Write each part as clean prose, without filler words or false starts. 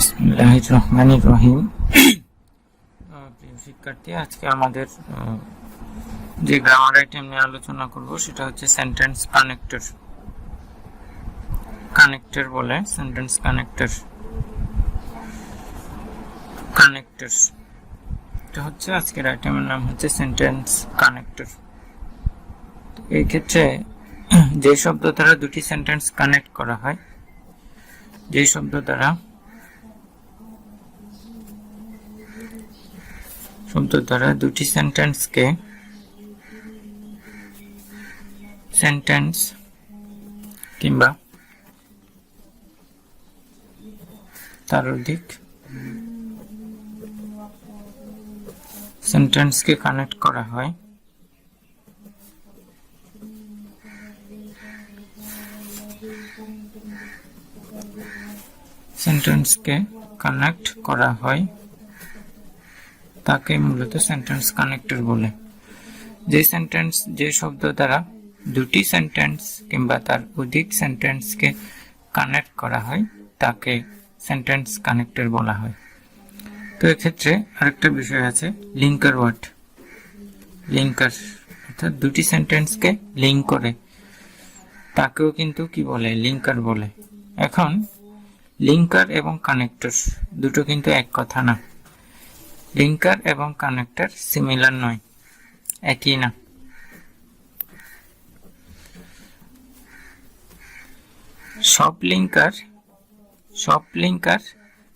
বিসমিল্লাহির রহমানির রহিম। প্রিয় শিক্ষার্থী, আজকে আমাদের যে গ্রামার আইটেম নিয়ে আলোচনা করব সেটা হচ্ছে সেন্টেন্স কানেক্টর। কানেক্টর বলে সেন্টেন্স কানেক্টর। কানেক্টর এটা হচ্ছে আজকের আইটেমের নাম হচ্ছে সেন্টেন্স কানেক্টর। এই ক্ষেত্রে যে শব্দ দ্বারা দুটি সেন্টেন্স কানেক্ট করা হয়, যে শব্দ দ্বারা দুটি সেন্টেন্সকে সেন্টেন্স কিংবা তার অধিক সেন্টেন্সকে কানেক্ট করা হয় তাকে মূলত সেন্টেন্স কানেক্টর বলে। যে শব্দ দ্বারা দুটি সেন্টেন্স কিংবা তার অধিক সেন্টেন্সকে কানেক্ট করা হয় তাকে সেন্টেন্স কানেক্টর বলা হয়। তো এক্ষেত্রে আরেকটা বিষয় আছে, লিঙ্কার ওয়ার্ড। লিঙ্কার অর্থাৎ দুটি সেন্টেন্সকে লিঙ্ক করে তাকেও কিন্তু কি বলে, লিঙ্কার বলে। এখন লিঙ্কার এবং কানেক্টর দুটো কিন্তু এক কথা না। লিঙ্কার এবং কানেক্টর সিমিলার নয়, একই না। সব লিঙ্কার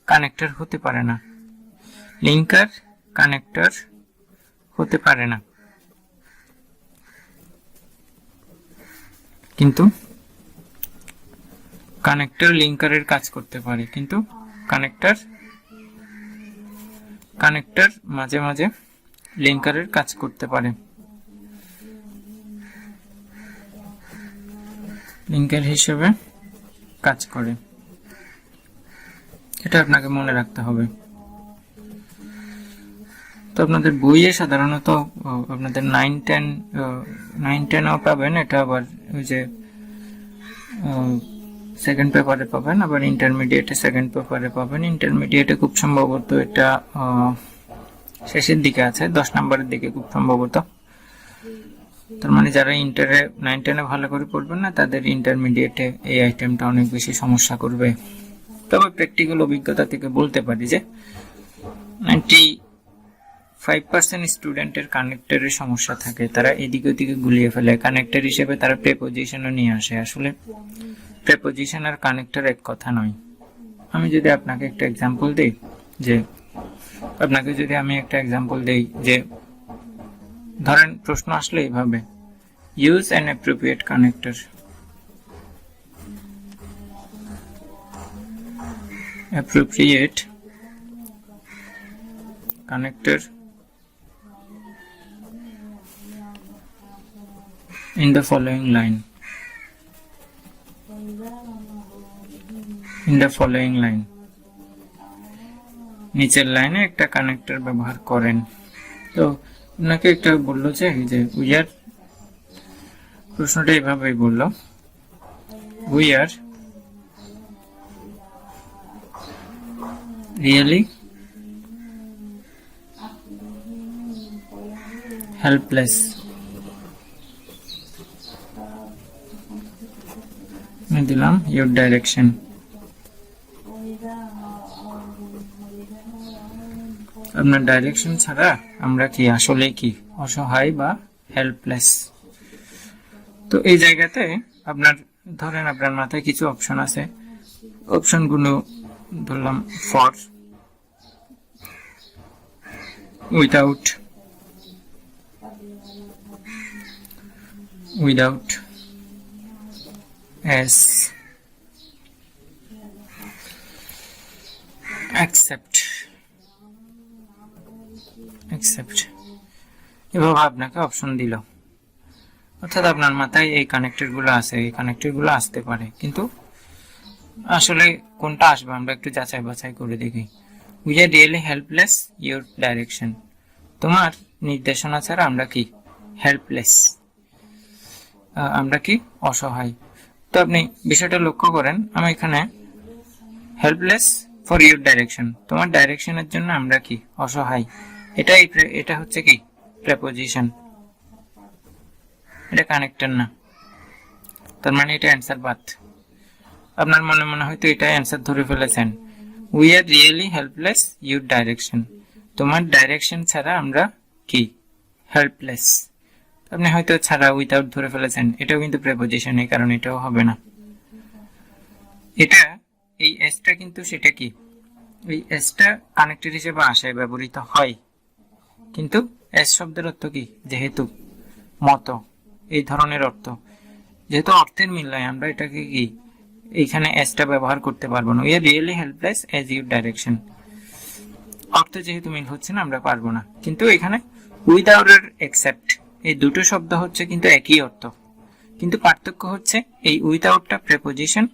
কানেক্টর হতে পারে না। লিঙ্কার কানেক্টর হতে পারে না, কিন্তু কানেক্টর লিঙ্কারের কাজ করতে পারে। কিন্তু কানেক্টর মাঝে মাঝে লিঙ্কারের কাজ করতে পারে, লিঙ্কার হিসেবে কাজ করে। এটা আপনাকে মনে রাখতে হবে। তো আপনাদের বইয়ে সাধারণত আপনাদের 9-10 পাবেন। এটা আবার ওই যে সেকেন্ড পেপারে পাবেন, আবার ইন্টারমিডিয়েটে সেকেন্ড পেপারে পাবেন। ইন্টারমিডিয়েটে খুব সম্ভবত এটা শেষের দিকে আছে, 10 নম্বরের দিকে খুব সম্ভবত। তার মানে যারা ইন্টারে 9-10 ভালো করে পড়বেন না, তাদের ইন্টারমিডিয়েটে এই আইটেমটা অনেক বেশি সমস্যা করবে। তবে প্র্যাকটিক্যাল অভিজ্ঞতা থেকে বলতে পারি যে 95% স্টুডেন্টের কানেক্টরের সমস্যা থাকে। তারা এদিকে ওদিকে গুলিয়ে ফেলে। কানেক্টর হিসেবে তারা প্রেপোজিশনও নিয়ে আসে। আসলে প্রেপোজিশন আর কানেক্টর এক কথা নয়। আমি যদি আপনাকে একটা এক্সাম্পল দিই যে ধরেন প্রশ্ন আসলে এইভাবে, use an appropriate connector. Appropriate connector in the following line. নিচের লাইনে একটা কানেক্টর ব্যবহার করেন। তো আপনাকে একটা বললো যে প্রশ্নটা এইভাবেই বললো, we are really helpless. দিলাম your direction। আপনার ডাইরেকশন ছাড়া আমরা কি আসলে কি অসহায় বা হেল্পলেস। তো এই জায়গাতে ধরেন আপনার মাথায় কিছু অপশন আছে। অপশনগুলো ধরলাম ফর, উইদাউট, as, accept। এভাবে আপনাকে অপশন দিল, অর্থাৎ আপনার মাথায় এই কানেক্টরগুলো আছে, এই কানেক্টরগুলো আসতে পারে, কিন্তু আসলে কোনটা আসবে আমরা একটু যাচাই বাছাই করে দেখি। We are really helpless your direction. তোমার নির্দেশনা ছাড়া আমরা কি হেল্পলেস, আমরা কি অসহায়। তো আপনি বিষয়টা লক্ষ্য করেন, আমি এখানে হেল্পলেস ফর ইউর ডাইরেকশন, তোমার ডাইরেকশনের জন্য আমরা কি অসহায়। এটা হচ্ছে কি প্রেপোজিশন, এটা কানেক্টর না, তার মানে এটা অ্যান্সার বাদ। আপনার মনে হয়তো এটা অ্যান্সার ধরে ফেলেছেন। We are really helpless your direction, তোমার ডাইরেকশন ছাড়া আমরা কি হেল্পলেস। আপনি হয়তো ছাড়া উইথাউট ধরে ফেলেছেন, এটাও কিন্তু প্রেপোজিশন, এই কারণে এটাও হবে না। এটা এই এসটা কিন্তু সেটা কি, এই এসটা কানেক্টেড হিসেবে আসে, ব্যবহৃত হয়, কিন্তু এস শব্দের অর্থ কি যেহেতু, মতো, এই ধরনের অর্থ। যেহেতু অর্থের মিল নয়, আমরা এটাকে কি এইখানে এসটা ব্যবহার করতে পারবো না। We are really helpless as your direction, অর্থ যেহেতু মিল হচ্ছে না আমরা পারবো না। কিন্তু এখানে উইদাউট এর এক্সেপ্ট, এই দুটো শব্দ হচ্ছে কিন্তু একই অর্থ, কিন্তু পার্থক্য হচ্ছে এই উইদাউটটা প্রেপোজিশন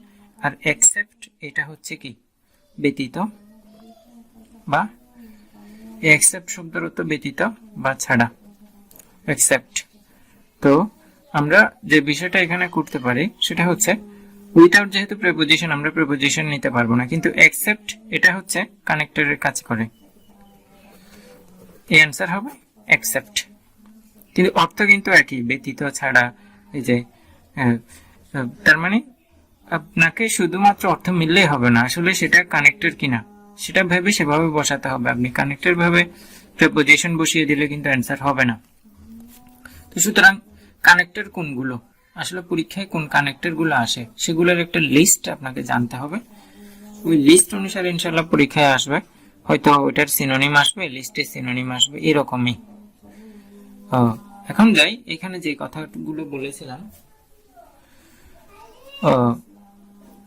আর এক্সেপ্ট এটা হচ্ছে কি ব্যতীত, বা এক্সেপ্ট শব্দের অর্থ ব্যতীত বা ছাড়া, এক্সেপ্ট। তো আমরা যে বিষয়টা এখানে করতে পারি সেটা হচ্ছে উইথাউট যেহেতু প্রেপোজিশন, আমরা প্রেপোজিশন নিতে পারবো না, কিন্তু এক্সেপ্ট এটা হচ্ছে কানেক্টরের কাজ করে, এই অ্যান্সার হবে এক্সেপ্ট। কিন্তু অর্থ কিন্তু একই, ব্যতীত, ছাড়া, এই যে তার মানে আপনাকে শুধুমাত্র অর্থ মিললেই হবে না, আসলে সেটা কানেক্টর কিনা সেটা ভেবে সেভাবে বসাতে হবে। আপনি কানেক্টর ভাবে প্রেপোজিশন বসিয়ে দিলে কিন্তু অ্যান্সার হবে না। তো সুতরাং কানেক্টর কোনগুলো, আসলে পরীক্ষায় কোন কানেক্টর গুলো আসে সেগুলোর একটা লিস্ট আপনাকে জানতে হবে। ওই লিস্ট অনুসারে ইনশাল্লাহ পরীক্ষায় আসবে, হয়তো ওইটার সিনোনিম আসবে, লিস্টের সিনোনিম আসবে, এরকমই। এখন যাই, এখানে যে কথাগুলো বলেছিলাম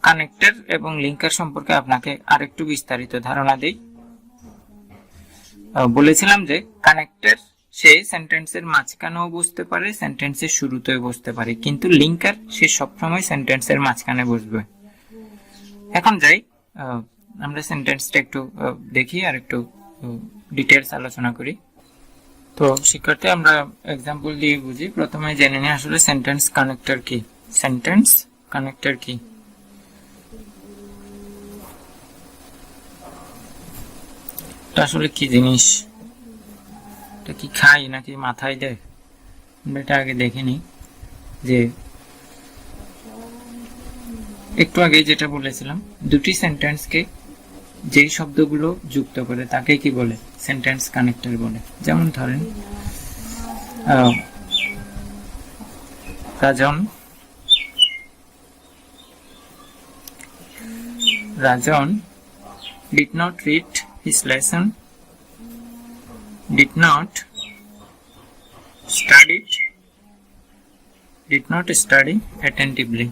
কানেক্টর এবং লিঙ্কার সম্পর্কে আপনাকে আরেকটু বিস্তারিত ধারণা দেই। বলেছিলাম যে কানেক্টর সে সেন্টেন্সের মাঝখানেও বসতে পারে, সেন্টেন্সের শুরুতেও বসতে পারে, কিন্তু লিঙ্কার সে সবসময় সেন্টেন্সের মাঝখানে বসবে। এখন যাই, আমরা সেন্টেন্সটা একটু দেখি আর একটু ডিটেলস আলোচনা করি। তো শিক্ষার্থী আমরা এক্সাম্পল দিয়ে বুঝি। প্রথমে জেনে নিই আসলে সেন্টেন্স কানেক্টর কি। সেন্টেন্স কানেক্টর কি? এটা আসলে কি জিনিস, এটা কি খাই নাকি মাথায় দেয়, আমরা এটা আগে দেখে নিই। যে একটু আগে যেটা বলেছিলাম, দুটি সেন্টেন্সকে যেই শব্দগুলো যুক্ত করে তাকে কি বলে, সেন্টেন্স কানেক্টর বলে। যেমন ধরেন Rajan did not read his lesson, did not study attentively.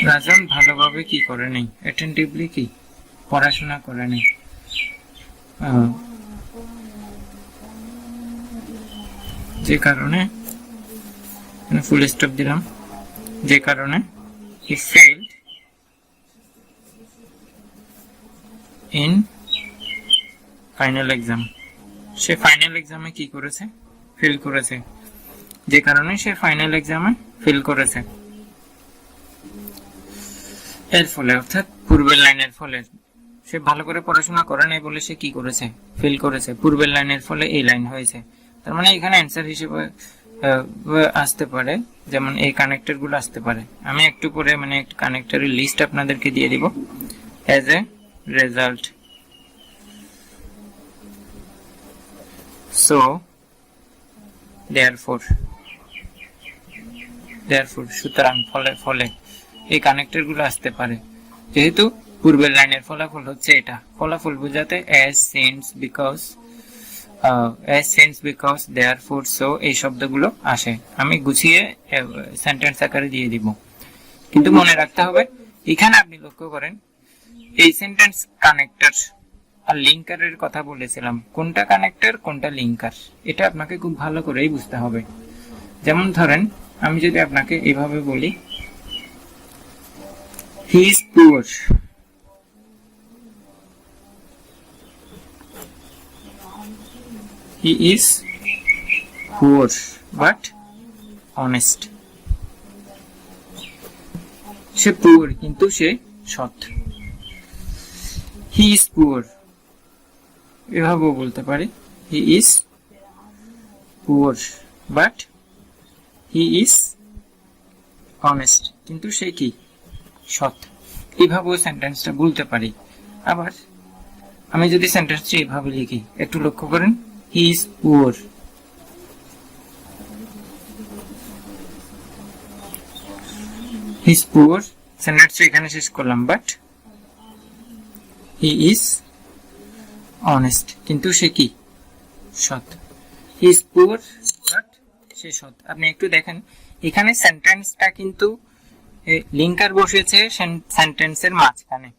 রাজন ভালোভাবে কি করে নেই, অ্যাটেন্টিভলি কি পড়াশোনা করে নেই। যে কারণে ফুল স্টপ দিলাম, যে কারণে he failed in final exam. Say final এক্সামে কি করেছে, ফেল করেছে, যে কারণে সে ফাইনাল এক্সামে ফেল করেছে। এর ফলে অর্থাৎ পূর্বের লাইনের ফলে, সে ভালো করে পড়াশোনা করে নাই বলে সে কি করেছে, ফেল করেছে। পূর্বের লাইনের ফলে এই লাইন হয়েছে, তার মানে এখানে অ্যান্সার হিসেবে আসতে পারে, যেমন এই কানেক্টর গুলো আসতে পারে। আমি একটু পরে মানে কানেক্টরের লিস্ট আপনাদেরকে দিয়ে দিব। As a result, so, therefore, সুতরাং, ফলে এই কানেক্টর গুলো আসতে পারে। যেহেতু পূর্বের লাইনের ফলাফল হচ্ছে এটা, ফলাফল বোঝাতে as, since, because, therefore, so এই শব্দগুলো আসে। আমি গুছিয়ে সেন্টেন্স আকারে দিয়ে দিব, কিন্তু মনে রাখতে হবে এখানে আপনি লক্ষ্য করেন এই সেন্টেন্স কানেক্টর আর লিঙ্কারের কথা বলেছিলাম, কোনটা কানেক্টর কোনটা লিঙ্কার এটা আপনাকে খুব ভালো করেই বুঝতে হবে। যেমন ধরেন আমি যদি আপনাকে এভাবে বলি, he is poor, he is poor but honest. Say poor কিন্তু সে সৎ। হি ইজ পুয়ার, এভাবেও বলতে পারি, he is poor but he is honest, কিন্তু সে কি সৎ। এভাবেও সেন্টেন্সটা বলতে পারি। আবার আমি যদি সেন্টেন্সটা এভাবে লিখি, একটু লক্ষ্য করেন, he is poor, he is poor, সেন্টেন্সটা এখানে শেষ করলাম, বাট হি ইজ অনেস্ট, কিন্তু সে কি সৎ। হি ইজ পুয়ার বাট সে সৎ। আপনি একটু দেখেন এখানে সেন্টেন্সটা কিন্তু লিঙ্কার বসেছে সেন্টেন্সের মাঝখানে।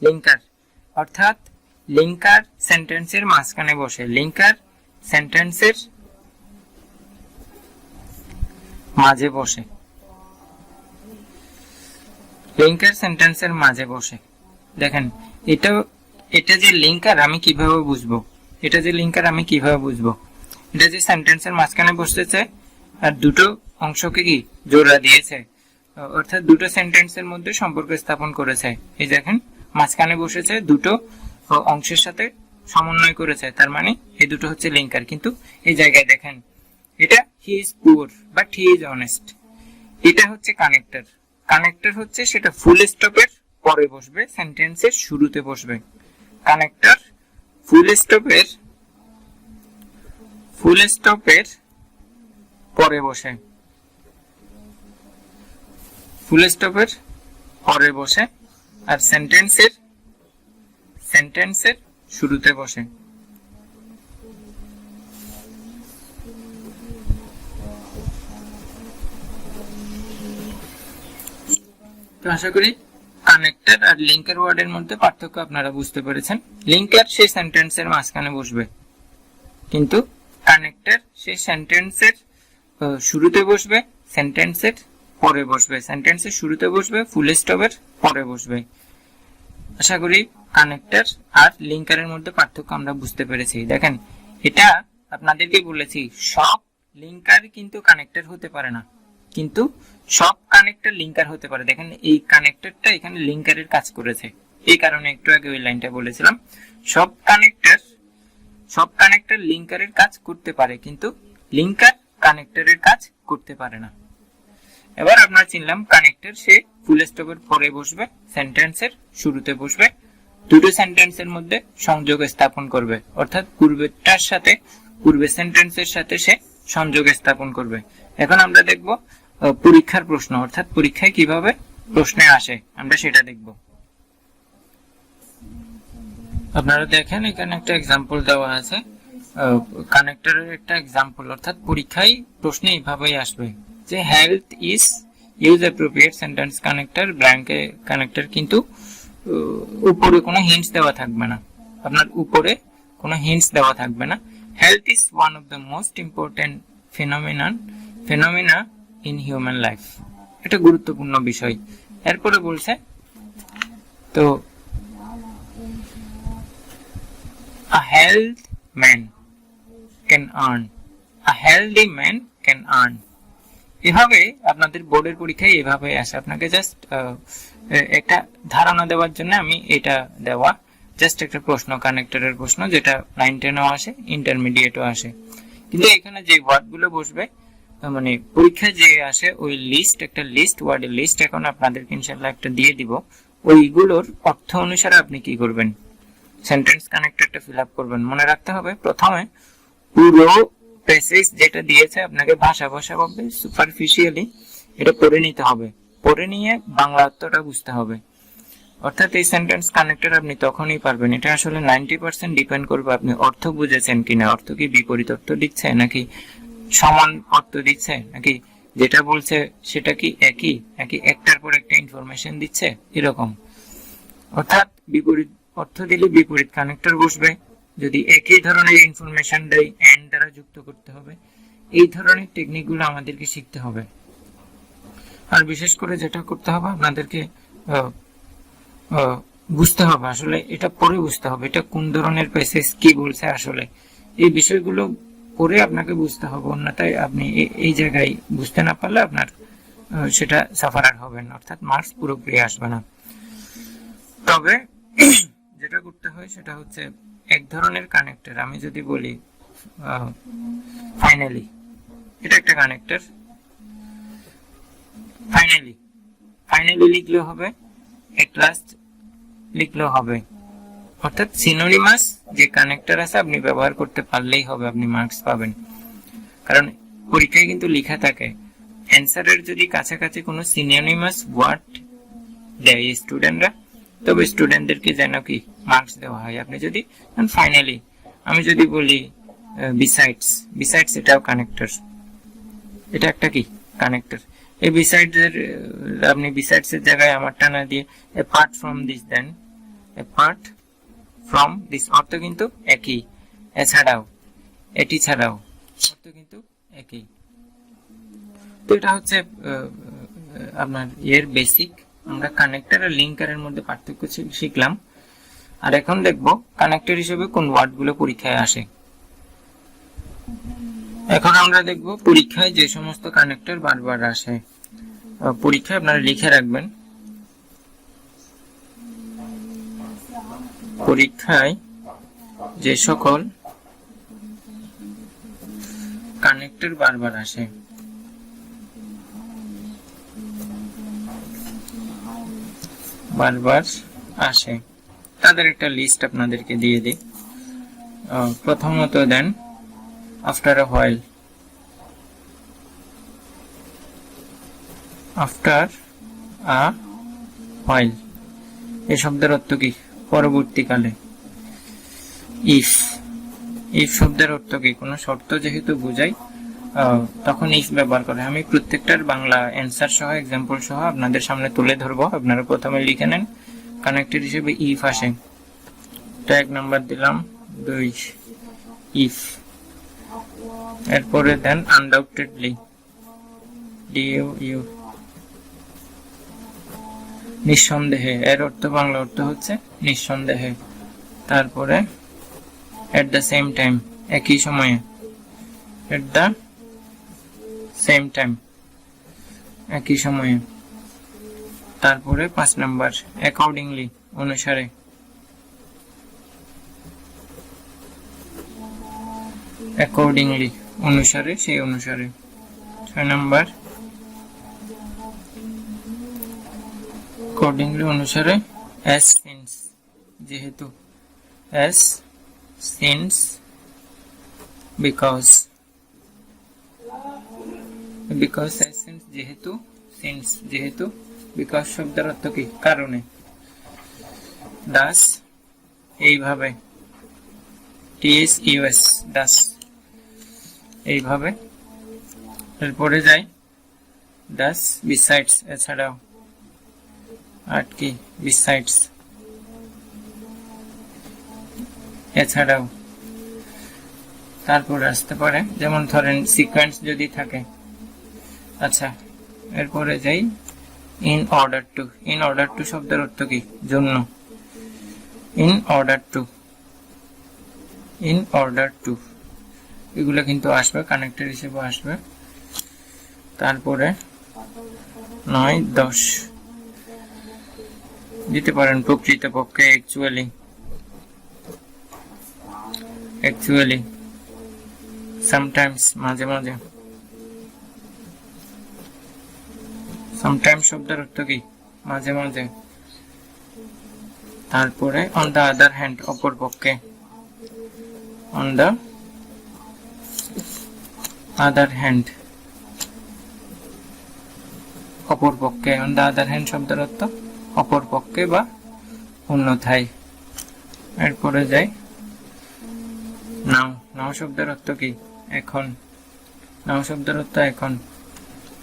লিঙ্কার অর্থাৎ লিঙ্কার সেন্টেন্সের মাঝখানে বসে, লিঙ্কার সেন্টেন্সের মাঝে বসে, লিঙ্কার সেন্টেন্সের মাঝে বসে। দেখেন এটা যে লিঙ্কার আমি কিভাবে বুঝবো, এটা যে লিঙ্কার আমি কিভাবে বুঝবো, এটা যে সেন্টেন্সের মাঝখানে বসতেছে আর দুটো অংশকে কি জোড়া দিয়েছে, অর্থাৎ দুটো সেন্টেন্সের মধ্যে সম্পর্ক স্থাপন করেছে। এই দেখেন মাঝখানে বসেছে, দুটো অংশের সাথে সমন্বয় করেছে, তার মানে এই দুটো হচ্ছে লিঙ্কার। কিন্তু এই জায়গায় দেখেন এটা he is poor but he is honest, এটা হচ্ছে কানেক্টর। কানেক্টর হচ্ছে সেটা ফুল স্টপের পরে বসবে, সেন্টেন্সের শুরুতে বসবে। কানেক্টর ফুল স্টপের পরে বসে, ফুল স্টপের পরে বসে, আর সেন্টেন্সের শুরুতে বসে। তো আশা করি কানেক্টর আর লিঙ্কার ওয়ার্ডের মধ্যে পার্থক্য আপনারা বুঝতে পেরেছেন। লিঙ্কার সেই সেন্টেন্সের মাঝখানে বসবে, কিন্তু কানেক্টর সেই সেন্টেন্সের শুরুতে বসবে, সেন্টেন্সের পরে বসবে, সেন্টেন্সের শুরুতে বসবে, ফুল স্টপের পরে বসবে। আশা করি কানেক্টর আর লিঙ্কারের মধ্যে পার্থক্য আমরা বুঝতে পেরেছি। দেখেন এটা আপনাদেরকে বলেছি, সব লিঙ্কার কিন্তু কানেক্টর হতে পারে না, কিন্তু সব কানেক্টর লিঙ্কার হতে পারে। দেখেন এই কানেক্টরটা এখানে লিঙ্কারের কাজ করেছে, এই কারণে একটু আগে ওই লাইনটা বলেছিলাম, সব কানেক্টর লিঙ্কারের কাজ করতে পারে, কিন্তু লিঙ্কার কানেক্টরের কাজ করতে পারে না। এবার আমরা চিনলাম কানেক্টর সে ফুল স্টপের পরে বসবে, সেন্টেন্সের শুরুতে বসবে, দুটো সেন্টেন্সের মধ্যে সংযোগ স্থাপন করবে, অর্থাৎ পূর্বের সেন্টেন্সের সাথে সে সংযোগ স্থাপন করবে। এখন আমরা দেখব পরীক্ষার প্রশ্ন, অর্থাৎ পরীক্ষায় কিভাবে প্রশ্নে আসে আমরা সেটা দেখব। আপনারা দেখেন এখানে একটা এক্সাম্পল দেওয়া আছে, কানেক্টরের একটা এক্সাম্পল, অর্থাৎ পরীক্ষায় প্রশ্নে এইভাবেই আসবে যে health is use appropriate sentence connector ব্ল্যাঙ্কে কানেক্টর, কিন্তু উপরে কোনো হিন্টস দেওয়া থাকবে না, আপনার উপরে কোনো হিন্টস দেওয়া থাকবে না। Health is one of the most important phenomena in human life, এটা গুরুত্বপূর্ণ বিষয়। এরপরে বলছে তো a healthy man can earn, এভাবে আপনাদের বোর্ডের পরীক্ষায় এভাবে আসে। আপনাকে জাস্ট একটা ধারণা দেওয়ার জন্য আমি এটা দেওয়া, জাস্ট একটা প্রশ্ন, কানেক্টরের প্রশ্ন, যেটা 9-10-ও আসে, ইন্টারমিডিয়েটও আসে। কিন্তু এখানে যে ওয়ার্ডগুলো বসবে, মানে পরীক্ষায় যে আসে ওই লিস্ট, একটা লিস্ট, ওয়ার্ডের লিস্ট এখন আপনাদেরকে ইনশাআল্লাহ একটা দিয়ে দিব। ওইগুলোর অর্থ অনুসারে আপনি কি করবেন, সেন্টেন্স কানেক্টরটা ফিল আপ করবেন। মনে রাখতে হবে প্রথমে পুরো প্যাসেজ যেটা দিয়েছে আপনাকে ভাবে সুপারফিশিয়ালি এটা পড়ে নিতে হবে, পড়ে নিয়ে বাংলা অর্থটা বুঝতে হবে। অর্থাৎ এই সেন্টেন্স কানেক্টর আপনি তখনই পারবেন, এটা আসলে 90% ডিপেন্ড করবে আপনি অর্থ বুঝেছেন কিনা, অর্থ কি বিপরীত অর্থ দিচ্ছে নাকি সমান অর্থ দিচ্ছে, নাকি যেটা বলছে সেটা কি একই, নাকি একটার পর একটা ইনফরমেশন দিচ্ছে, এরকম। অর্থাৎ বিপরীত অর্থ দিলে বিপরীত কানেক্টর বসবে, যদি একই ধরনের ইনফরমেশন দেয় এন্ড দ্বারা যুক্ত করতে হবে। এই ধরনের টেকনিকগুলো আমাদেরকে শিখতে হবে। আর বিশেষ করে যেটা করতে হবে আপনাদেরকে বুঝতে হবে, আসলে এটা পরে বুঝতে হবে এটা কোন ধরনের প্যাসেজ কি বলছে, আসলে এই বিষয়গুলো পরে আপনাকে বুঝতে হবে, অন্যথায় আপনি এই জায়গায় বুঝতে না পারলে আপনার সেটা সাফারার হবে না, অর্থাৎ মার্কস পুরোপুরি আসবে না। তবে যেটা করতে হয় সেটা হচ্ছে এক ধরনের কানেক্টর, আমি যদি বলি ফাইনালি, এটা একটা কানেক্টর, ফাইনালি লিখলেও হবে, এট লাস্ট লিখলেও হবে, অর্থাৎ সিনোনিমাস যে কানেক্টর আছে আপনি ব্যবহার করতে পারলেই হবে, আপনি মার্কস পাবেন। কারণ পরীক্ষায় কিন্তু লেখা থাকে অ্যান্সারের যদি কাছাকাছি কোনো সিনোনিমাস ওয়ার্ড দেয় স্টুডেন্টরা, তবে স্টুডেন্টদেরকে যেন কি মার্কস দেওয়া হয়। আপনি যদি ফাইনালি, আমি যদি বলি বিসাইডস এটাও কানেক্টর, এটা একটা কি কানেক্টর। এই বিসাইডস এর আপনি বিসাইডস এর জায়গায় আমারটা না দিয়ে apart from this then, apart from this অর্থ কিন্তু একই, এছাড়াও, এটি ছাড়াও অর্থ কিন্তু একই। তো এটা হচ্ছে আপনার এর বেসিক। আমরা কানেক্টর আর লিঙ্কারের মধ্যে পার্থক্য শিখলাম। আর এখন দেখব কানেক্টর হিসেবে কোন ওয়ার্ডগুলো পরীক্ষায় আসে। এখন আমরা দেখব পরীক্ষায় যে সমস্ত কানেক্টর বারবার আসে। পরীক্ষায় আপনারা লিখে রাখবেন, পরীক্ষায় যে সকল কানেক্টর বারবার আসে, তাদের একটা লিস্ট আপনাদেরকে দিয়ে দিই। প্রথমত দেন আফটার আ হোয়াইল, এই শব্দের অর্থ কি? পরবর্তীকালে। ইফ শব্দের অর্থ কি? কোনো শর্ত যেহেতু বোঝায় তখন ইফ ব্যবহার করে। আমি প্রত্যেকটার বাংলা অ্যান্সার সহ এক্সাম্পল সহ আপনাদের সামনে তুলে ধরবো, আপনারা প্রথমে লিখে নেন। কানেক্টর হিসেবে ইফ আসে, এটা 1 নাম্বার দিলাম। 2 ইফ। এরপরে দেন আনডাউটেডলি, ডিইউ, নিঃসন্দেহে, এর অর্থ বাংলা অর্থ হচ্ছে নিঃসন্দেহে। তারপরে এট দ্য সেম টাইম, একই সময়ে, এট দ্য সেম টাইম, একই সময়ে। তারপরে 5 নাম্বার অ্যাকর্ডিংলি, অনুসারে, অ্যাকর্ডিংলি, অনুসারে, সেই অনুসারে। 6 নাম্বার অ্যাকর্ডিংলি, অনুসারে, অ্যাজ সিন্স, যেহেতু, as since, because, as since, যেহেতু, সিন্স, যেহেতু, বিকজ শব্দের অর্থ কি? কারণে। দাস, এইভাবে, TSUS, দাস, এইভাবে। এরপরে যাই দাস বিসাইডস, এছাড়াও। আর কি? বিসাইডস, এছাড়াও। তারপরে আসতে পারে, যেমন ধরেন সিকোয়েন্স যদি থাকে। আচ্ছা, এরপরে যাই in order to. In order to শব্দের অর্থ কি? জন্য। ইন অর্ডার টু, এগুলো কিন্তু আসবে, কানেক্টর হিসেবে আসবে। তারপরে 9, 10 দিতে পারেন, প্রকৃতপক্ষে, অ্যাকচুয়ালি, সামটাইমস, মাঝে মাঝে। সামটাইমস শব্দের অর্থ কি? মাঝে মাঝে। তারপরে অন দ্য আদার হ্যান্ড, অপর পক্ষে, অন দ্য আদার হ্যান্ড, অপর পক্ষে। অন দ্য আদার হ্যান্ড শব্দের অর্থ অপর পক্ষে বা অন্যথায়। এরপরে যাই নাও। নাও শব্দের অর্থ কি? এখন। নাও শব্দের অর্থ এখন।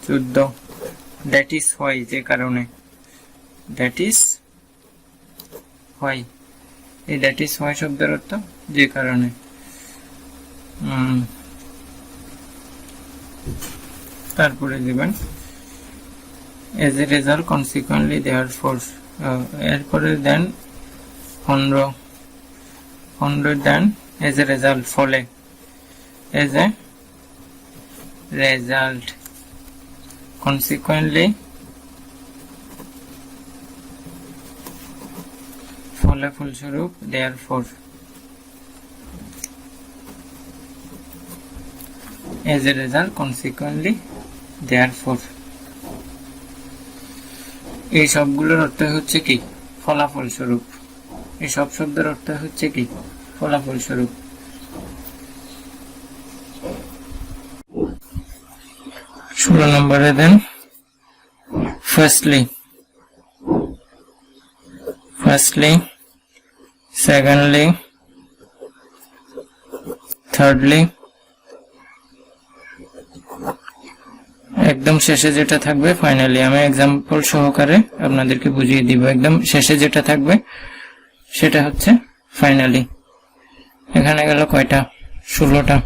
14 দ্যাট ইজ হোয়াই, যে কারণে। দ্যাট ইজ হোয়াই, এই দ্যাট ইজ হোয়াই শব্দের অর্থ যে কারণে। তারপরে দিবেন as a result, consequently, therefore. এরপরে দেন 15 দেন as a result, ফলে। as a result, consequently ফলস্বরূপ therefore, as a result, consequently, therefore, এই সবগুলোর অর্থ হচ্ছে কি? ফলাফলস্বরূপ। এই সব শব্দের অর্থ হচ্ছে কি? ফলাফলস্বরূপ। 16 নম্বরে দেন firstly, secondly, thirdly, একদম শেষে যেটা থাকবে ফাইনালি। আমি এক্সাম্পল সহকারে আপনাদেরকে বুঝিয়ে দিব। একদম শেষে যেটা থাকবে সেটা হচ্ছে ফাইনালি। এখানে গেল কয়টা? 16টা।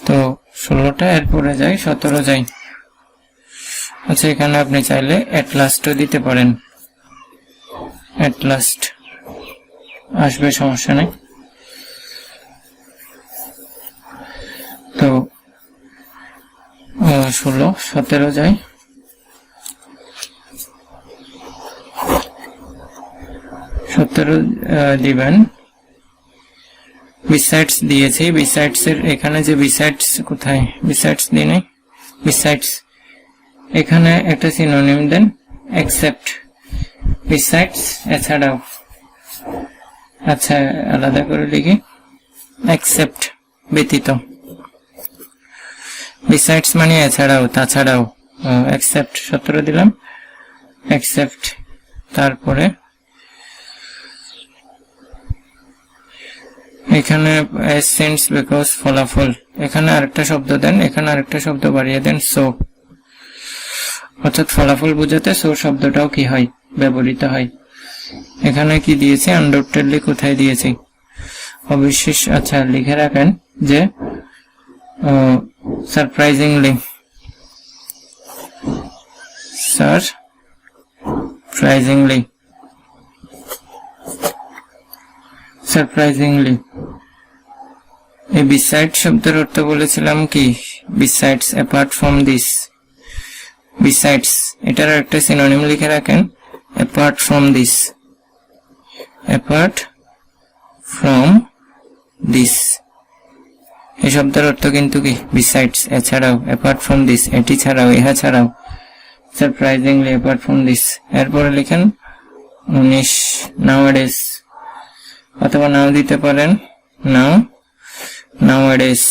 তো 16টা, এরপরে যাই 17 যাই। আচ্ছা, এখানে আপনি চাইলে এট লাস্টও দিতে পারেন। এট লাস্ট আসবে, সমস্যা নেই। তো 16, 17 যাই। দিবেন বিসাইডস দিয়েছি। বিসাইডস এর এখানে যে বিসাইডস কোথায়? বিসাইডস দিই নাই। বিসাইডস এখানে একটা সিনোনিম দেন, এক্সেপ্ট। বিসাইডস এছাড়াও। আচ্ছা, আলাদা করে লিখি, এক্সেপ্ট ব্যতীত। বিসাইডস মানে এছাড়াও, তাছাড়াও। এক্সেপ্ট 17 দিলাম, এক্সেপ্ট। তারপরে এখানে সিন্স বিকজ ফলাফল। এখানে আরেকটা শব্দ দেন, এখানে আরেকটা শব্দ বাড়িয়ে দেন, সো। অর্থাৎ ফলাফল বোঝাতে সো শব্দটাও কি হয়? ব্যবহৃত হয়। এখানে কি দিয়েছি? আনডাউটেডলি কোথায় দিয়েছি? অবশ্যই। আচ্ছা, লিখে রাখেন যে সারপ্রাইজিংলি, সারপ্রাইজিংলি। এই বিসাইড শব্দের অর্থ বলেছিলাম কি? Besides, apart from this. Besides এটার একটা সিনোনিম লিখে রাখেন, apart from this. Apart from this এই শব্দের অর্থ কিন্তু কি? বিসাইডস, এছাড়াও। অ্যাপার্ট ফ্রম দিস এটি ছাড়াও, ইহা ছাড়াও। Surprisingly, apart from this. এরপরে লিখেন 19, নাওয়াডেজ, অথবা নাও দিতে পারেন, নাওয়াডেজ,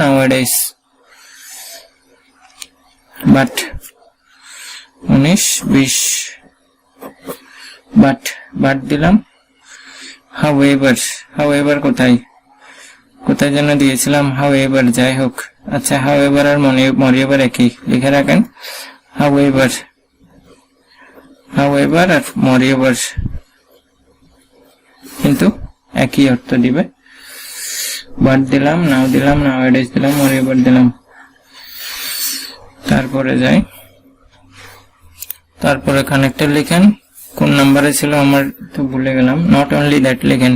নাওয়াডেজ। বাট 19, 20, বাট দিলাম। হাউএভার কোথায় যেন দিয়েছিলাম? হাউএভার, যাই হোক। আচ্ছা, হাউএভার আর মরিএভার একই, লিখে রাখেন। হাউএভার আর মরিএভার কিন্তু একই অর্থ দিবে। বাট দিলাম, নাও দিলাম, নাওয়াডেজ দিলাম, মরিএভার দিলাম। তারপরে যাই, তারপরে কানেক্টর লিখেন। কোন নাম্বারে ছিল আমার তো ভুলে গেলাম। নট অনলি দ্যাট লিখেন,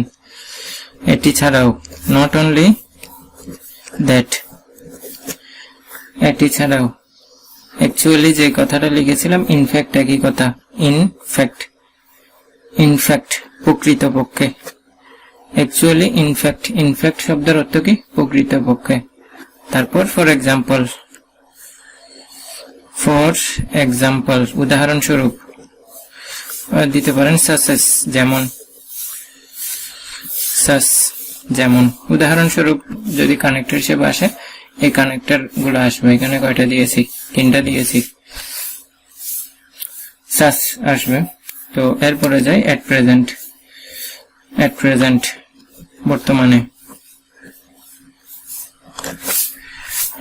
এটি ছাড়াও। নট অনলি দ্যাট, এটি ছাড়াও। অ্যাকচুয়ালি যে কথাটা লিখেছিলাম, ইনফ্যাক্ট একই কথা। ইনফ্যাক্ট প্রকৃতপক্ষে। অ্যাকচুয়ালি, ইনফ্যাক্ট শব্দের অর্থ কি? প্রকৃতপক্ষে। তারপর ফর এক্সাম্পল, উদাহরণস্বরূপ দিতে পারেন। সাসেস, যেমন। উদাহরণস্বরূপ যদি কানেক্টর হিসেবে আসে, এই কানেক্টর গুলো আসবে। এখানে কয়টা দিয়েছি? 3টা দিয়েছি। সাস আসবে। তো এরপরে যাই, এট প্রেজেন্ট বর্তমানে।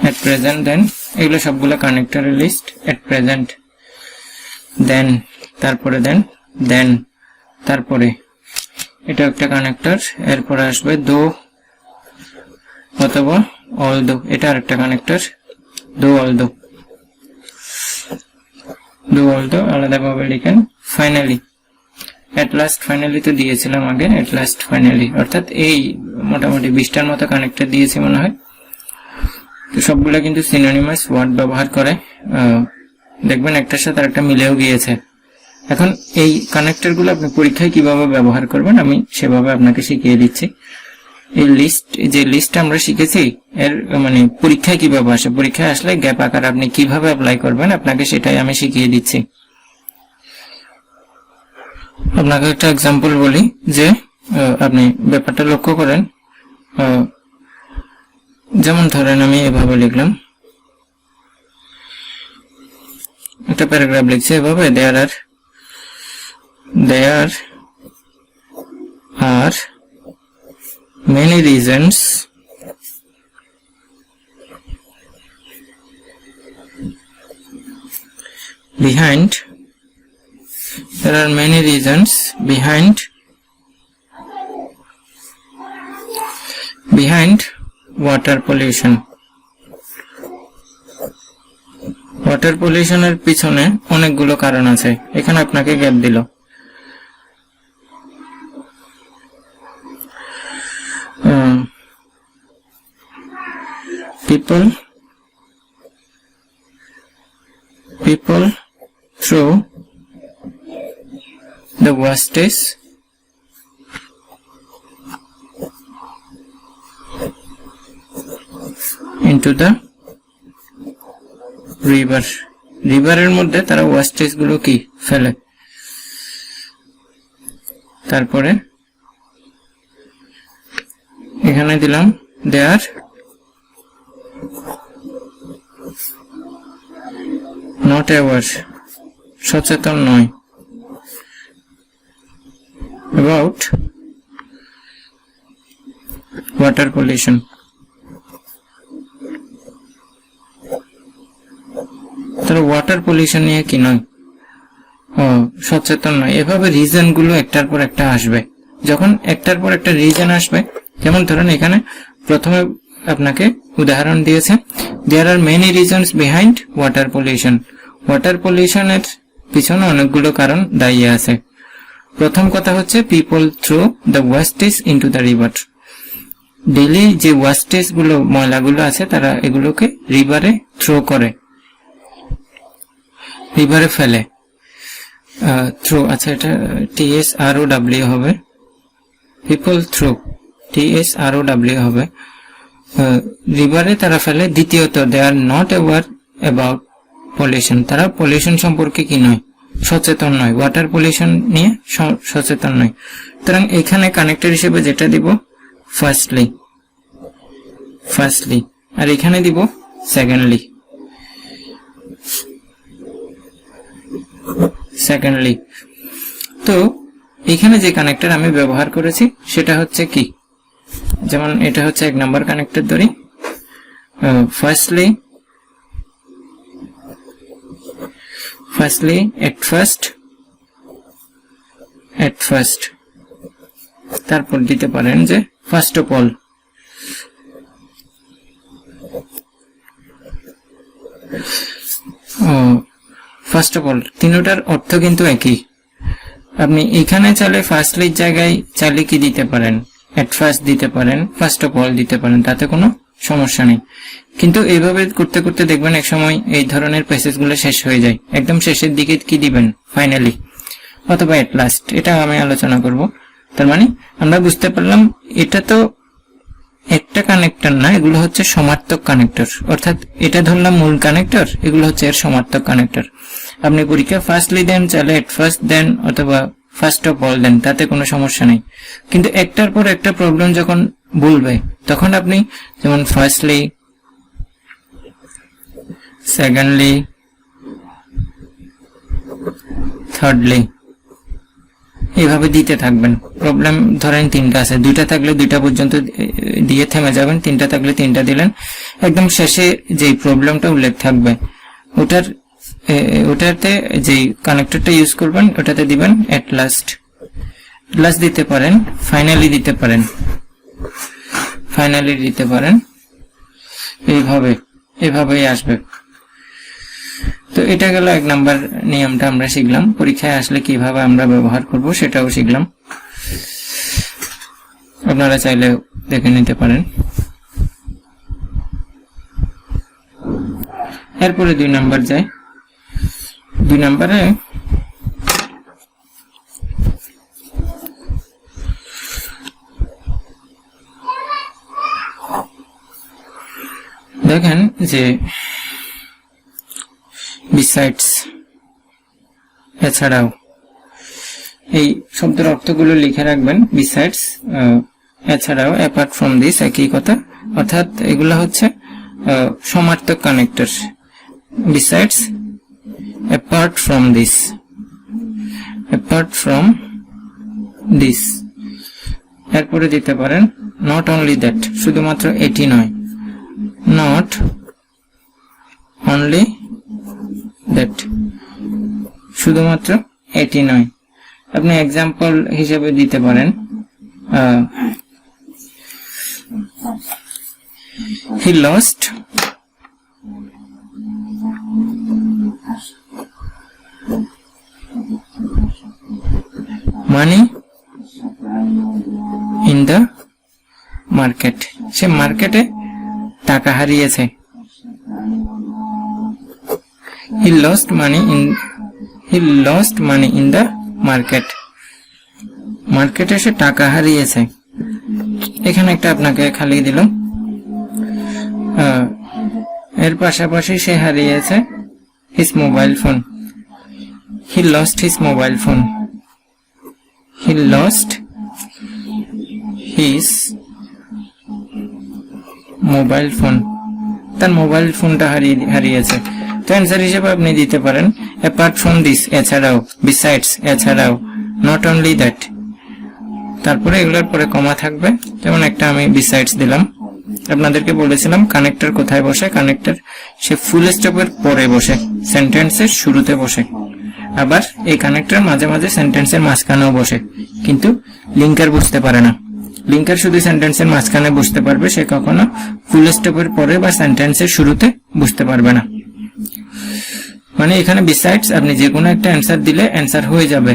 এট প্রেজেন্ট, দেন এগুলো সবগুলো কানেক্টরের লিস্ট। এট প্রেজেন্ট, দেন, তারপরে দেন, তারপরে এটা একটা কানেক্টর। এরপরে আসবে দো অথবা অলদো, এটা আরেকটা কানেক্টর। দো অলদো আলাদাভাবে লিখেন। ফাইনালি, এট লাস্ট ফাইনালি তো দিয়েছিলাম আগে, এট লাস্ট ফাইনালি, অর্থাৎ এই মোটামুটি 20টার মতো কানেক্টর দিয়েছি মনে হয়। তো সবগুলো কিন্তু সিনোনিমাস ওয়ার্ড ব্যবহার করে, দেখবেন একটার সাথে আরেকটা মিলেও গিয়েছে। এখন এই কানেক্টরগুলো আপনি পরীক্ষায় কিভাবে ব্যবহার করবেন আমি সেভাবে আপনাকে শিখিয়ে দিচ্ছি। এই লিস্ট, যে লিস্ট আমরা শিখেছি এর মানে পরীক্ষায় কিভাবে আসে, পরীক্ষায় আসলে গ্যাপ আকার আপনি কিভাবে অ্যাপ্লাই করবেন আপনাকে সেটাই আমি শিখিয়ে দিচ্ছি। আপনাকে একটা এক্সাম্পল বলি যে আপনি ব্যাপারটা লক্ষ্য করেন। যেমন ধরেন আমি এভাবে লিখলাম, একটা প্যারাগ্রাফ লিখছি এভাবে, there are many reasons behind water pollution. Water পলিউশনের পিছনে অনেকগুলো কারণ আছে, এখানে আপনাকে গ্যাপ দিল। people throw the wastage into the river. রিভারের মধ্যে তারা ওয়াস্টেজ গুলো কি ফেলে। তারপরে এখানে দিলাম they are not aware, সচেতন নয়, about water pollution. তারা ওয়াটার পলিউশন নিয়ে কি নয়, সচেতন নয়। এভাবে রিজন গুলো একটার পর একটা আসবে। যখন একটার পর একটা রিজন আসবে, যেমন ধরেন এখানে প্রথমে আপনাকে উদাহরণ দিয়েছে there are many reasons behind water pollution. Water পলিউশনের পিছনে অনেকগুলো কারণ দাঁড়িয়ে আছে। প্রথম কথা হচ্ছে people throw the wastage into the river. Daily যে ওয়াস্টেজ গুলো, ময়লাগুলো আছে তারা এগুলোকে রিভারে থ্রো করে, রিভারে ফেলে। থ্রো, আচ্ছা এটা TSROW হবে, people throw TSROW হবে, রিভারে তারা ফেলে। দ্বিতীয়ত they are not aware about pollution. তারা পলিউশন সম্পর্কে কি নয়, সচেতন নয়, ওয়াটার পলিউশন নিয়ে সচেতন নয়। সুতরাং এখানে কানেক্টর হিসেবে যেটা দিব ফার্স্টলি, আর এখানে দিব সেকেন্ডলি। তো এখানে যে কানেক্টর আমি ব্যবহার করেছি সেটা হচ্ছে কি, যেমন এটা হচ্ছে 1 নাম্বার কানেক্টর ধরি। ফার্স্টলি at first, তারপর দিতে পারেন যে first of all. First of all তিনটার অর্থ কিন্তু একই। আপনি এখানে চাইলে ফার্স্টলির জায়গায় চাইলে কি দিতে পারেন, এট ফার্স্ট দিতে পারেন, ফার্স্ট অফ অল দিতে পারেন, তাতে কোনো সমস্যা নেই। কিন্তু এইভাবে করতে করতে দেখবেন এক সময় এই ধরনের প্যাসেজ গুলো শেষ হয়ে যায়। একদম শেষের দিকে কি দিবেন, ফাইনালি অথবা এট লাস্ট, এটা আমি আলোচনা করব। তার মানে আমরা বুঝতে পারলাম এটা তো একটা কানেক্টর না, এগুলো হচ্ছে সমার্থক কানেক্টর। অর্থাৎ এটা ধরলাম মূল কানেক্টর, এগুলো হচ্ছে এর সমার্থক কানেক্টর। আপনি পরীক্ষা ফার্স্টলি দেন, চাইলে এট ফার্স্ট দেন অথবা ফার্স্ট অফ অল দেন, তাতে কোনো সমস্যা নেই। কিন্তু একটার পর একটা প্রবলেম যখন বলবে তখন আপনি যেমন ফার্স্টলি, সেকেন্ডলি, থার্ডলি এইভাবে দিতে থাকবেন। প্রবলেম ধরেন 3টা আছে, 2টা থাকলে 2টা পর্যন্ত দিয়ে থেমে যাবেন, 3টা থাকলে 3টা দিলেন। একদম শেষে যে প্রবলেমটা উল্লেখ থাকবে ওটাতে যে কানেক্টরটা ইউজ করবেন ওটাতে দিবেন এট লাস্ট দিতে পারেন, ফাইনালি দিতে পারেন, এইভাবেই আসবে। তো এটা গেল 1 নাম্বার নিয়মটা আমরা শিখলাম। পরীক্ষায় আসলে কিভাবে আমরা ব্যবহার করব সেটাও শিখলাম, আপনারা চাইলে দেখে নিতে পারেন। এরপরে 2 নাম্বার যায়। 2 নাম্বারে দেখেন যে বিসাইডস, এছাড়াও এই শব্দের অর্থগুলো লিখে রাখবেন। বিসাইডস, এছাড়াও, অ্যাপার্ট ফ্রম দিস, একই কথা, অর্থাৎ এগুলো হচ্ছে সমার্থক connector. Besides, apart from this, apart from this. এরপরে দিতে পারেন নট অনলি দ্যাট, শুধুমাত্র এটি নয়, নট অনলি দ্যাট, শুধুমাত্র এটি নয়। আপনি এক্সাম্পল হিসেবে দিতে পারেন he lost money in the market, সে মার্কেটে টাকা হারিয়েছে। he lost money in the market, মার্কেটে সে টাকা হারিয়েছে। এখানে একটা আপনাকে খালি দিলাম। এর পাশাপাশি সে হারিয়েছে his mobile phone, he lost his mobile phone, he lost his mobile phone, তার মোবাইল ফোনটা হারিয়েছে। তো অ্যান্সার হিসেবে আপনি দিতে পারেন অ্যাপার্ট ফ্রম দিস, এছাড়াও, বিসাইডস, এছাড়াও, নট অনলি দ্যাট। তারপরে এগুলোর পরে কমা থাকবে, যেমন একটা আমি বিসাইডস দিলাম। আপনাদেরকে বলেছিলাম কানেক্টর কোথায় বসে, কানেক্টর সে ফুল স্টপের পরে বসে, সেন্টেন্সের শুরুতে বসে। আবার এই কানেক্টর মাঝে মাঝে সেন্টেন্সের মাঝখানেও বসে, কিন্তু লিঙ্কার বুঝতে পারে না। লিঙ্কার শুধু সেন্টেন্সের মাঝখানে বুঝতে পারবে, সে কখনো ফুল স্টপের পরে বা সেন্টেন্সের শুরুতে বুঝতে পারবে না। মানে এখানে বিসাইডস আপনি যে কোনো একটা অ্যান্সার দিলে অ্যান্সার হয়ে যাবে,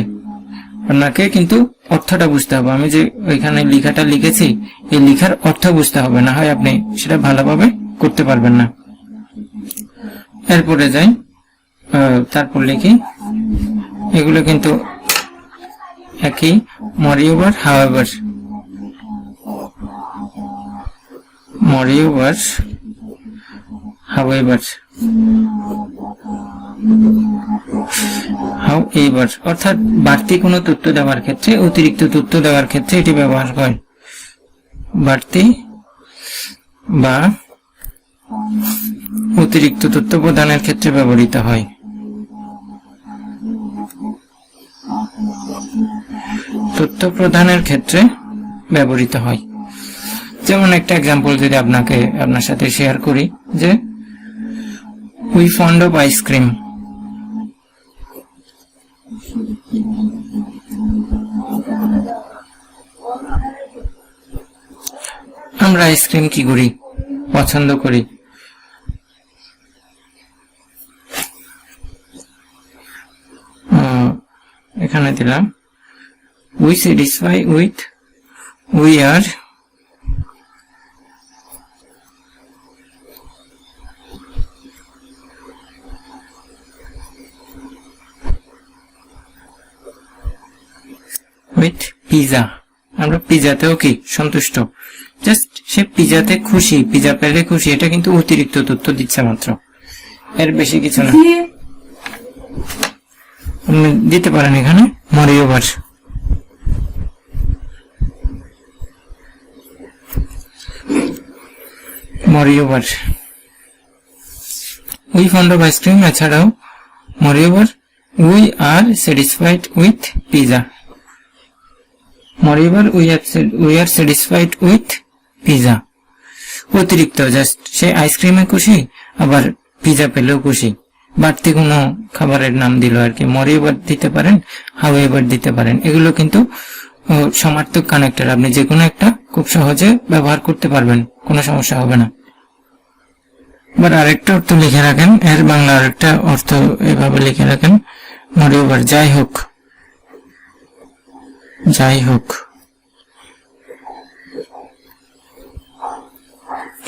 আপনাকে কিন্তু অর্থটা বুঝতে হবে। আমি যে ওইখানে লেখাটা লিখেছি, এই লেখার অর্থ বুঝতে হবে, না হয় আপনি সেটা ভালোভাবে করতে পারবেন না। এরপরে যাই, তারপর লিখি, এগুলো কিন্তু একই। moreover, however, moreover, however, however, অর্থাৎ বাড়তি কোনো তথ্য দেওয়ার ক্ষেত্রে, অতিরিক্ত তথ্য দেওয়ার ক্ষেত্রে এটি ব্যবহার হয়। বাড়তি বা অতিরিক্ত তথ্য প্রদানের ক্ষেত্রে ব্যবহৃত হয়। তথ্য প্রদানের ক্ষেত্রে ব্যবহৃত হয়। যেমন একটা এক্সাম্পল যদি আপনার সাথে শেয়ার করি, যে উই ফন্ড অফ আইসক্রিম, আমরা আইসক্রিম কি করি, পছন্দ করি। এখানে দিলাম we satisfy with, we are with pizza, আমরা পিজাতেও কি সন্তুষ্ট। জাস্ট সে পিজাতে খুশি, পিজা পেলে খুশি, এটা কিন্তু অতিরিক্ত তথ্য দিচ্ছে মাত্র, এর বেশি কিছু না। দিতে পারেন এখানে moreover, moreover, we fond of ice cream, এছাড়াও moreover, we are satisfied with pizza, moreover, we are satisfied with pizza, অতিরিক্ত, জাস্ট সে আইসক্রিমে খুশি, আবার পিজা পেলেও খুশি, বাড়তি কোনো খাবারের নাম দিল আর কি। moreover দিতে পারেন, however দিতে পারেন। এগুলো কিন্তু সমার্থক কানেক্টর, আপনি যে কোনো একটা খুব সহজে ব্যবহার করতে পারবেন, কোনো সমস্যা হবে না। এবার আরেকটা অর্থ লিখে রাখেন, এর বাংলা আরেকটা অর্থ এভাবে লিখে রাখেন, মরিওভার, যাই হোক, যাই হোক,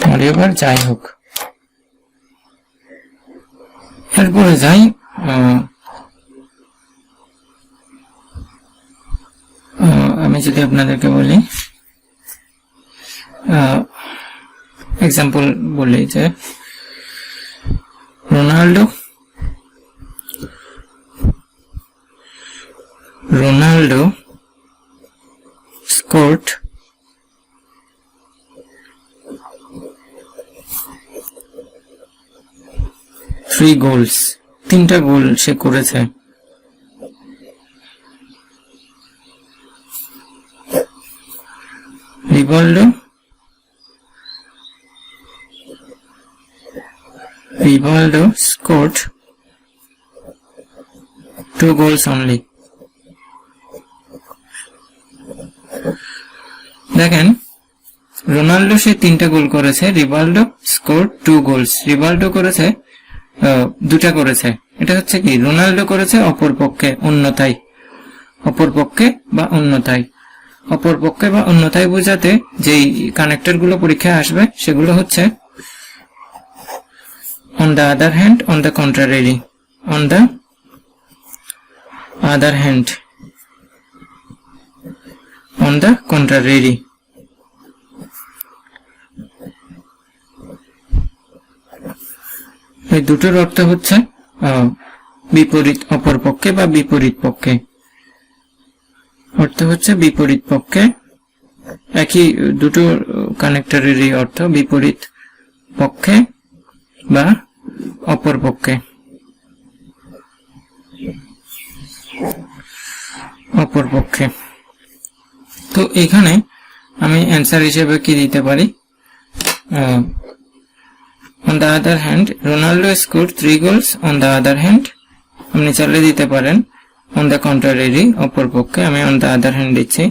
মরিওভার, যাই হোক। এরপরে যাই আমি যদি আপনাদেরকে বলি এক্সাম্পল বলি যে রোনাল্ডো স্কোরড 3 goals, 3টা গোল সে করেছে। Rivaldo scored 2 goals only. দেখেন রোনাল্ডো সে 3টা গোল করেছে, রিভালডো স্কোরড 2 goals, রিভালডো করেছে 2টা করেছে। এটা হচ্ছে কি, রোনাল্ডো করেছে অপরপক্ষে, অন্যথায়, অপরপক্ষে বা অন্যথায়। অপরপক্ষে বা অন্যথায় বোঝাতে যেই কানেক্টর গুলো পরীক্ষায় আসবে সেগুলো হচ্ছে on the other hand, on the contrary, on the other hand, on the contrary। এই দুটোর অর্থ হচ্ছে বিপরীত, অপরপক্ষে বা বিপরীত পক্ষে, অর্থ হচ্ছে বিপরীত পক্ষে। একই দুটো কানেক্টরেরই অর্থ বিপরীত পক্ষে বা অপর পক্ষে, অপর পক্ষে। তো এখানে আমি অ্যান্সার হিসেবে কি দিতে পারি, on the other hand Ronaldo scored 3 goals on the other hand। আপনি চাইলে দিতে পারেন on the contrary, অপর পক্ষে। আমি on the other hand দিচ্ছি,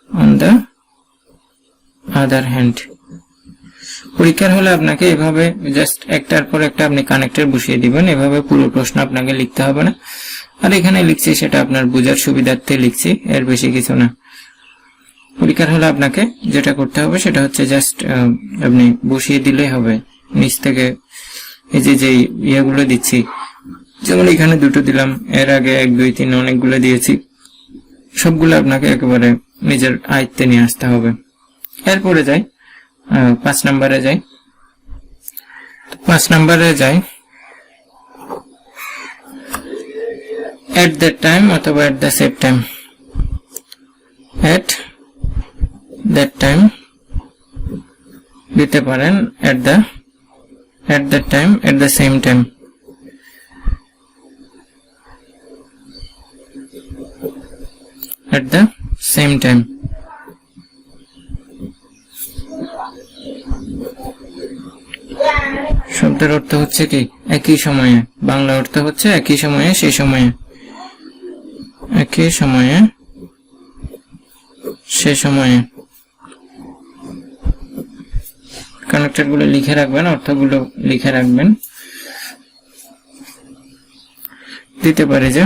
on the other hand। পরীক্ষার হলে আপনাকে এভাবে জাস্ট একটার পর একটা আপনি কানেক্টর বসিয়ে দিবেন, এভাবে পুরো প্রশ্ন আপনাকে লিখতে হবে না। আর এখানে লিখছি সেটা আপনার বোঝার সুবিধার্থে লিখছি, এর বেশি কিছু না। পরীক্ষার হলে আপনাকে যেটা করতে হবে সেটা হচ্ছে জাস্ট আপনি বসিয়ে দিলেই হবে নিচ থেকে। এই যে ইয়েগুলো দিচ্ছি, যেমন এখানে 2টো দিলাম, এর আগে 1 2 3 অনেকগুলো দিয়েছি, সবগুলো আপনাকে একেবারে নিজের আয়ত্তে নিয়ে আসতে হবে। এরপরে যাই 5 নম্বরে যাই। 5 নম্বরে যাই, at that time অথবা at the same time। at that time দিতে পারেন, at that time, at the same time। at the same time। শব্দের অর্থ হচ্ছে কি, একই সময়ে। বাংলা অর্থ হচ্ছে একই সময়ে, সেই সময়ে, একই সময়ে, সে সময়ে। কানেক্টর গুলো লিখে রাখবেন, অর্থগুলো লিখে রাখবেন। দিতে পারে যে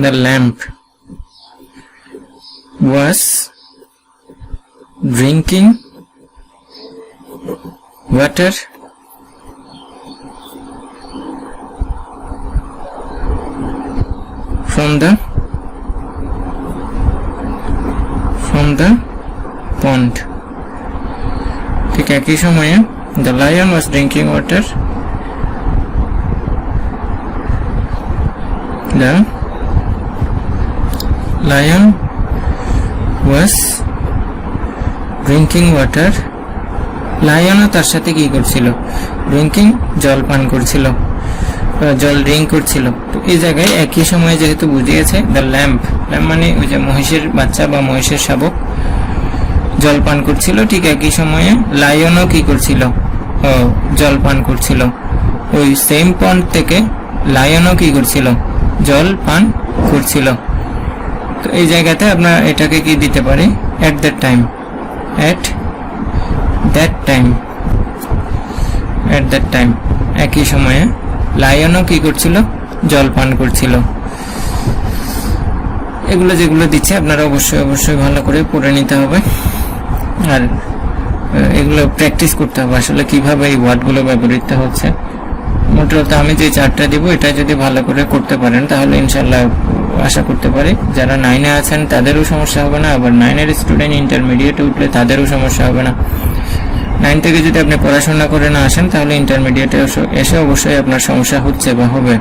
the lamp was drinking water from the pond। ঠিক একই সময়ে the lion was drinking water, the lion was drinking water। লায়নও তার সাথে কি করছিল, ড্রিঙ্কিং, জল পান করছিল। জল ড্রিঙ্ক করছিল। তো এই জায়গায় একই সময়ে যেহেতু বুঝিয়েছে দ্য ল্যাম্প, ল্যাম্প মানে ওই যে মহিষের বাচ্চা বা মহিষের শাবক জল পান করছিল, ঠিক একই সময়ে লায়নও কি করছিল, জল পান করছিল। ওই সেম পন্ড থেকে লায়নও কি করছিল, জল পান করছিল। তো এই জায়গাতে আপনার এটাকে কি দিতে পারি, at that time, at that time, at that time একই সময়ে লায়নও কি করছিল, জল পান করছিল। এগুলো যেগুলো দিচ্ছে আপনারা অবশ্যই ভালো করে পড়ে নিতে হবে, আর এগুলো প্র্যাকটিস করতে হবে আসলে কিভাবে এই ওয়ার্ডগুলো ব্যবহৃত হচ্ছে। মোটরত আমি যে চারটা দিব এটা যদি ভালো করে করতে পারেন তাহলে ইনশাল্লাহ আশা করতে পারি যারা 9-এ আছেন তাদেরও সমস্যা হবে না, আবার 9-এর স্টুডেন্ট ইন্টারমিডিয়েটে উঠলে তাদেরও সমস্যা হবে না। 9 থেকে যদি আপনি পড়াশোনা করে না আসেন তাহলে ইন্টারমিডিয়েটে এসে অবশ্যই আপনার সমস্যা হচ্ছে বা হবে।